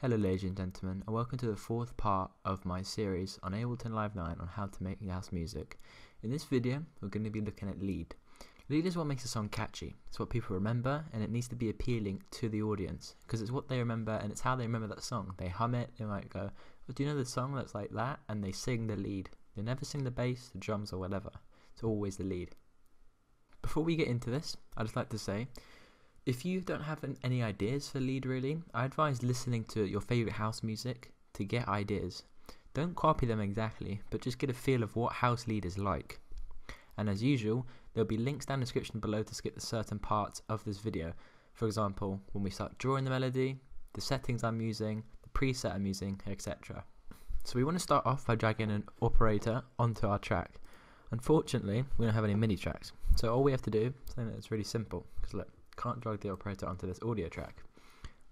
Hello ladies and gentlemen, and welcome to the fourth part of my series on Ableton Live 9 on how to make house music. In this video, we're going to be looking at lead. Lead is what makes a song catchy. It's what people remember, and it needs to be appealing to the audience because it's what they remember and it's how they remember that song. They hum it, they might go, "Oh, do you know the song that's like that?" And they sing the lead. They never sing the bass, the drums, or whatever. It's always the lead. Before we get into this, I'd just like to say, if you don't have any ideas for lead really, I advise listening to your favourite house music to get ideas. Don't copy them exactly, but just get a feel of what house lead is like. And as usual, there'll be links down in the description below to skip the certain parts of this video. For example, when we start drawing the melody, the settings I'm using, the preset I'm using, etc. So we want to start off by dragging an operator onto our track. Unfortunately, we don't have any MIDI tracks, so all we have to do is something that's really simple, because look, can't drag the operator onto this audio track.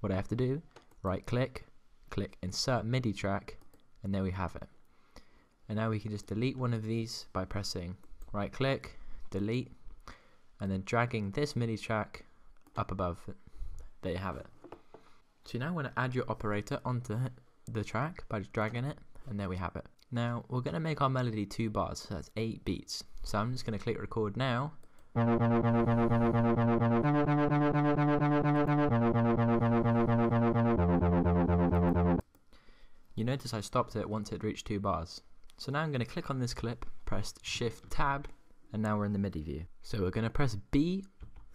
What I have to do, right click, click insert MIDI track, and there we have it. And now we can just delete one of these by pressing right click, delete, and then dragging this MIDI track up above it. There you have it. So you now want to add your operator onto the track by just dragging it, and there we have it. Now we're going to make our melody 2 bars, so that's 8 beats. So I'm just going to click record now. You notice I stopped it once it reached 2 bars. So now I'm going to click on this clip, press Shift Tab, and now we're in the MIDI view. So we're going to press B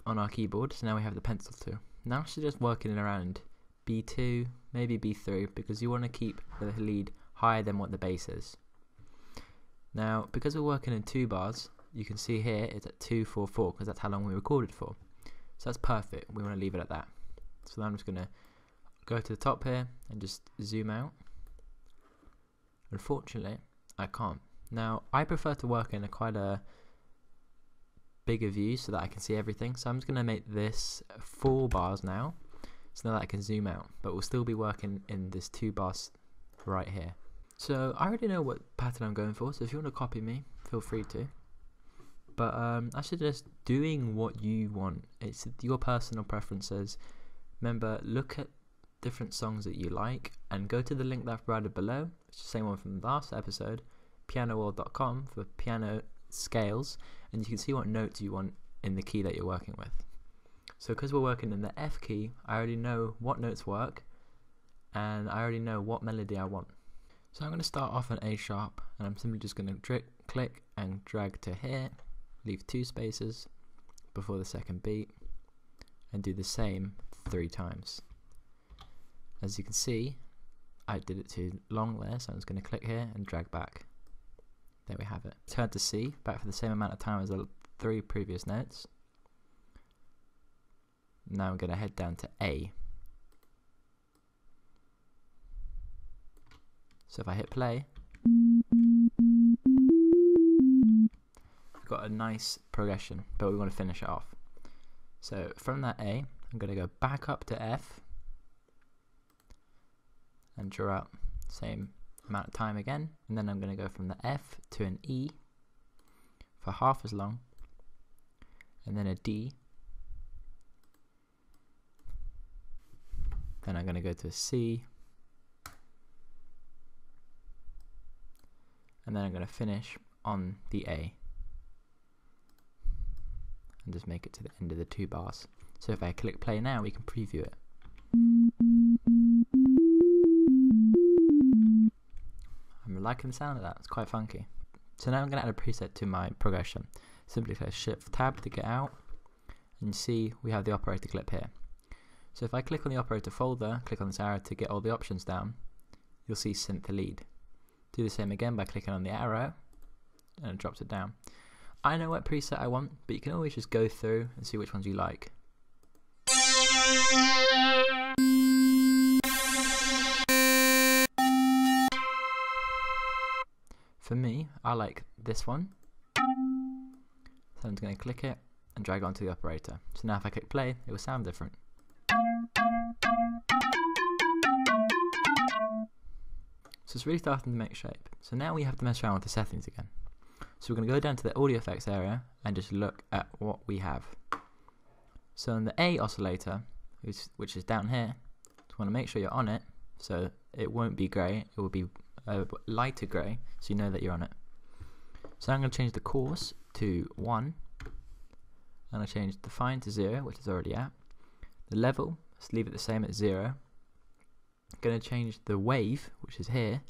on our keyboard, so now we have the pencil tool. Now she's just working around B2, maybe B3, because you want to keep the lead higher than what the bass is. Now, because we're working in 2 bars, you can see here it's at 2/4/4 because that's how long we recorded for. So that's perfect. We want to leave it at that. So now I'm just going to go to the top here and just zoom out. Unfortunately, I can't. Now, I prefer to work in quite a bigger view so that I can see everything. So I'm just going to make this 4 bars now, so now that I can zoom out. But we'll still be working in this 2 bars right here. So I already know what pattern I'm going for. So if you want to copy me, feel free to. But I suggest doing what you want. It's your personal preferences. Remember, look at different songs that you like and go to the link that I've provided below. It's the same one from the last episode, pianoworld.com, for piano scales, and you can see what notes you want in the key that you're working with. So because we're working in the F key, I already know what notes work and I already know what melody I want. So I'm going to start off on A sharp, and I'm simply just going to click and drag to here, leave 2 spaces before the second beat, and do the same 3 times. As you can see, I did it too long there, so I'm just going to click here and drag back. There we have it. Turn to C, back for the same amount of time as the 3 previous notes. Now I'm going to head down to A. So if I hit play, we've got a nice progression, but we want to finish it off. So from that A, I'm going to go back up to F and draw out the same amount of time again, and then I'm going to go from the F to an E for half as long, and then a D, then I'm going to go to a C, and then I'm going to finish on the A and just make it to the end of the 2 bars. So if I click play now, we can preview it. I'm liking the sound of that, it's quite funky. So now I'm going to add a preset to my progression. Simply click Shift Tab to get out, and you see we have the operator clip here. So if I click on the operator folder, click on this arrow to get all the options down, you'll see synth lead. Do the same again by clicking on the arrow, and it drops it down. I know what preset I want, but you can always just go through and see which ones you like. For me, I like this one, so I'm just going to click it and drag it onto the operator. So now if I click play, it will sound different. So it's really starting to make shape. So now we have to mess around with the settings again. So we're going to go down to the audio effects area and just look at what we have. So in the A oscillator, which is down here, just want to make sure you're on it, so it won't be grey, it will be lighter grey, so you know that you're on it. So I'm going to change the coarse to 1. I'm going to change the fine to 0, which is already at. The level, let's leave it the same at 0. I'm going to change the wave, which is here,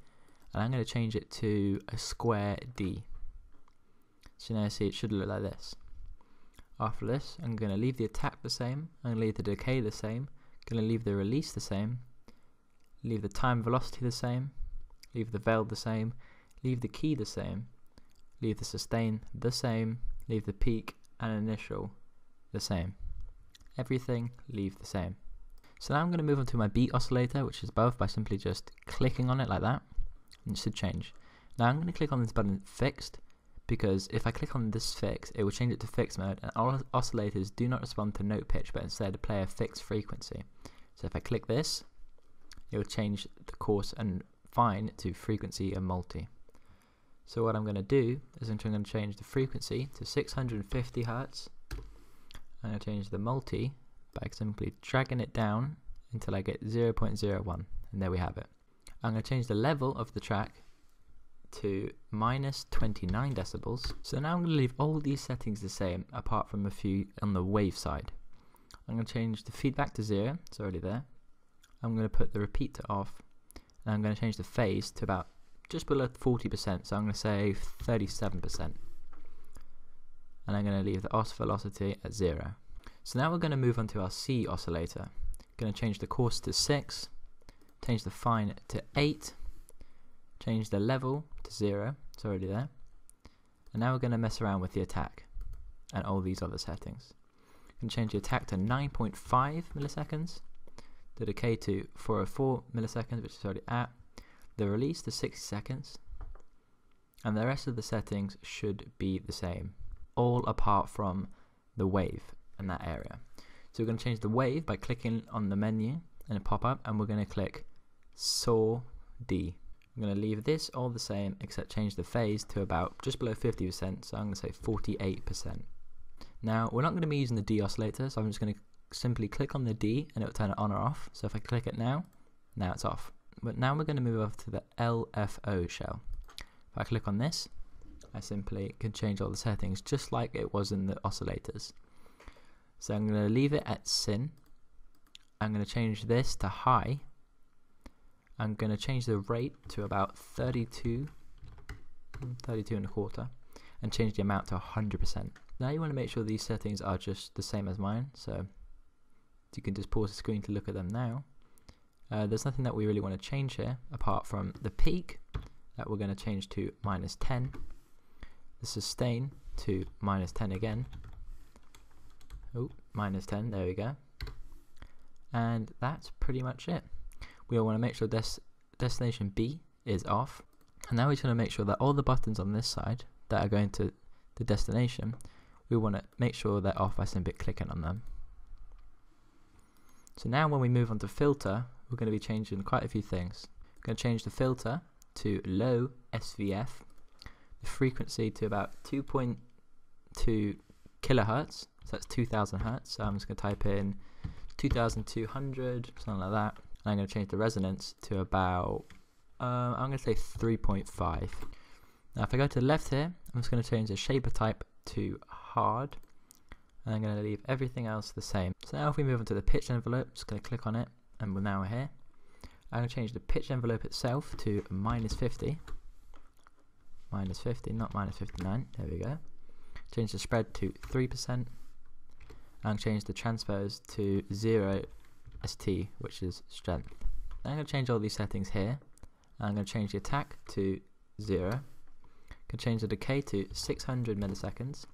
and I'm going to change it to a square D. So now see, it should look like this. After this, I'm going to leave the attack the same, I'm going to leave the decay the same, I'm going to leave the release the same, leave the time velocity the same, leave the veil the same, leave the key the same, leave the sustain the same, leave the peak and initial the same. Everything leave the same. So now I'm going to move on to my beat oscillator, which is above, by simply just clicking on it like that, and it should change. Now I'm going to click on this button fixed, because if I click on this fix, it will change it to fixed mode, and all oscillators do not respond to note pitch, but instead play a fixed frequency. So if I click this, it will change the coarse and fine to frequency and multi. So what I'm going to do is I'm going to change the frequency to 650 Hz. I'm going to change the multi by simply dragging it down until I get 0.01, and there we have it. I'm going to change the level of the track to -29 decibels. So now I'm going to leave all these settings the same, apart from a few on the wave side. I'm going to change the feedback to 0, it's already there. I'm going to put the repeat to off, and I'm going to change the phase to about just below 40%, so I'm going to say 37%. And I'm going to leave the os velocity at 0. So now we're going to move on to our C oscillator. Going to change the coarse to 6, change the fine to 8, change the level to 0, it's already there. And now we're going to mess around with the attack and all these other settings. Going to change the attack to 9.5 milliseconds, the decay to 404 milliseconds, which is already at, the release to 60 seconds, and the rest of the settings should be the same, all apart from the wave in that area. So we're going to change the wave by clicking on the menu and a pop-up, and we're going to click SAW D. I'm going to leave this all the same except change the phase to about just below 50%, so I'm going to say 48%. Now we're not going to be using the D oscillator, so I'm just going to simply click on the D and it will turn it on or off. So if I click it now it's off. But now we're going to move over to the LFO shell. If I click on this, I simply can change all the settings just like it was in the oscillators. So I'm going to leave it at sin. I'm going to change this to high. I'm going to change the rate to about 32 and a quarter, and change the amount to 100%. Now you want to make sure these settings are just the same as mine, so you can just pause the screen to look at them now. There's nothing that we really want to change here apart from the peak that we're going to change to -10, the sustain to -10 again, -10, there we go, and that's pretty much it. We want to make sure destination B is off, and now we're going to make sure that all the buttons on this side that are going to the destination, we want to make sure they're off by simply clicking on them. So now when we move on to filter, we're going to be changing quite a few things. We're going to change the filter to low SVF, the frequency to about 2.2 kilohertz, so that's 2000 hertz. So I'm just going to type in 2200, something like that. And I'm going to change the resonance to about, I'm going to say 3.5. Now if I go to the left here, I'm just going to change the shaper type to hard, and I'm going to leave everything else the same. So now if we move on to the pitch envelope, just going to click on it, and we're now here. I'm going to change the pitch envelope itself to -50, not -59, there we go. Change the spread to 3%, and change the transpose to 0 ST, which is strength. Now I'm going to change all these settings here, and I'm going to change the attack to 0. Going to change the decay to 600 milliseconds.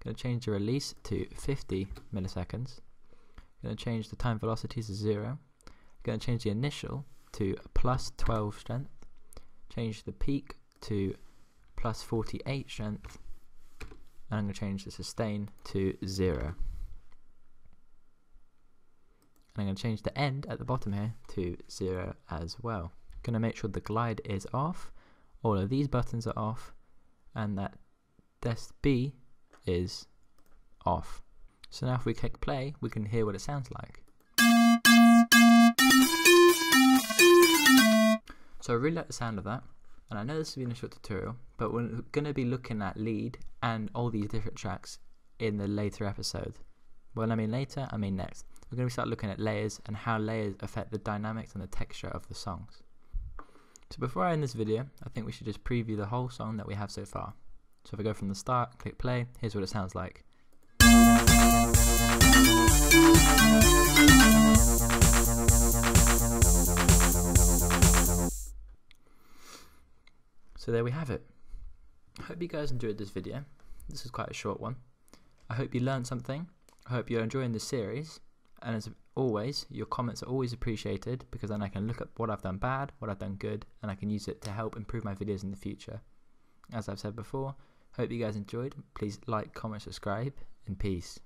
Going to change the release to 50 milliseconds. Going to change the time velocity to 0. Going to change the initial to +12 strength. Change the peak to +48 strength. And I'm going to change the sustain to 0. And I'm going to change the end at the bottom here to 0 as well. Going to make sure the glide is off, all of these buttons are off, and that Dest B is off. So now if we click play, we can hear what it sounds like. So I really like the sound of that, and I know this has been a short tutorial, but we're going to be looking at lead and all these different tracks in the later episode. When I mean later, I mean next. We're going to start looking at layers and how layers affect the dynamics and the texture of the songs. So before I end this video, I think we should just preview the whole song that we have so far. So if I go from the start, click play, here's what it sounds like. So there we have it. I hope you guys enjoyed this video. This is quite a short one. I hope you learned something. I hope you're enjoying this series. And as always, your comments are always appreciated, because then I can look at what I've done bad, what I've done good, and I can use it to help improve my videos in the future. As I've said before, hope you guys enjoyed. Please like, comment, subscribe, and peace.